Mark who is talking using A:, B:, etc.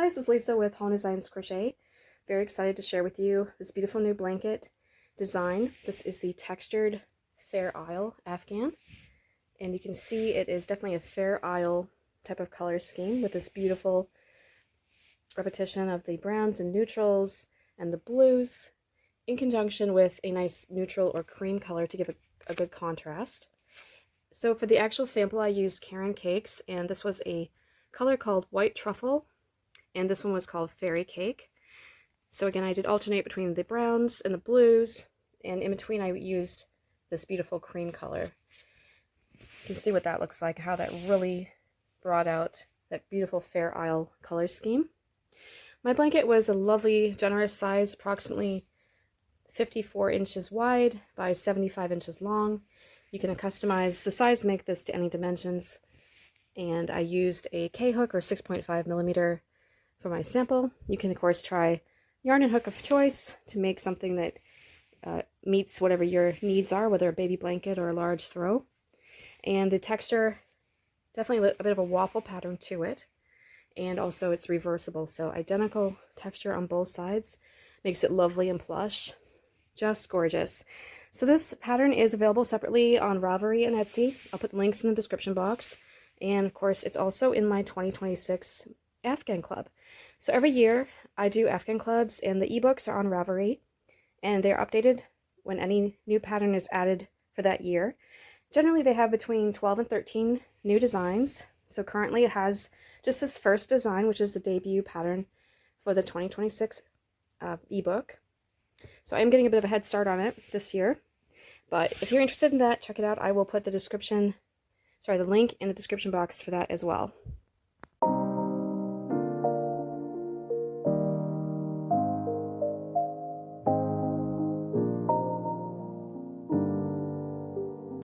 A: Hi, this is Lisa with Home Designs Crochet. Very excited to share with you this beautiful new blanket design. This is the textured Fair Isle Afghan, and you can see it is definitely a Fair Isle type of color scheme with this beautiful repetition of the browns and neutrals and the blues in conjunction with a nice neutral or cream color to give a good contrast. So for the actual sample I used Karen Cakes, and this was a color called White Truffle, and this one was called Fairy Cake. So again, I did alternate between the browns and the blues, and in between I used this beautiful cream color. You can see what that looks like, how that really brought out that beautiful Fair Isle color scheme. My blanket was a lovely, generous size, approximately 54 inches wide by 75 inches long. You can customize the size, make this to any dimensions. And I used a K-hook or 6.5 millimeter for my sample. You can of course try yarn and hook of choice to make something that meets whatever your needs are, whether a baby blanket or a large throw. And the texture, definitely a bit of a waffle pattern to it, and also it's reversible, so identical texture on both sides makes it lovely and plush. Just gorgeous. So this pattern is available separately on Ravelry and Etsy. I'll put links in the description box, and of course it's also in my 2026 Afghan Club. So every year I do Afghan Clubs, and the ebooks are on Ravelry, and they're updated when any new pattern is added for that year. Generally they have between 12 and 13 new designs. So currently it has just this first design, which is the debut pattern for the 2026 ebook. So I'm getting a bit of a head start on it this year. But if you're interested in that, check it out. I will put the link in the description box for that as well.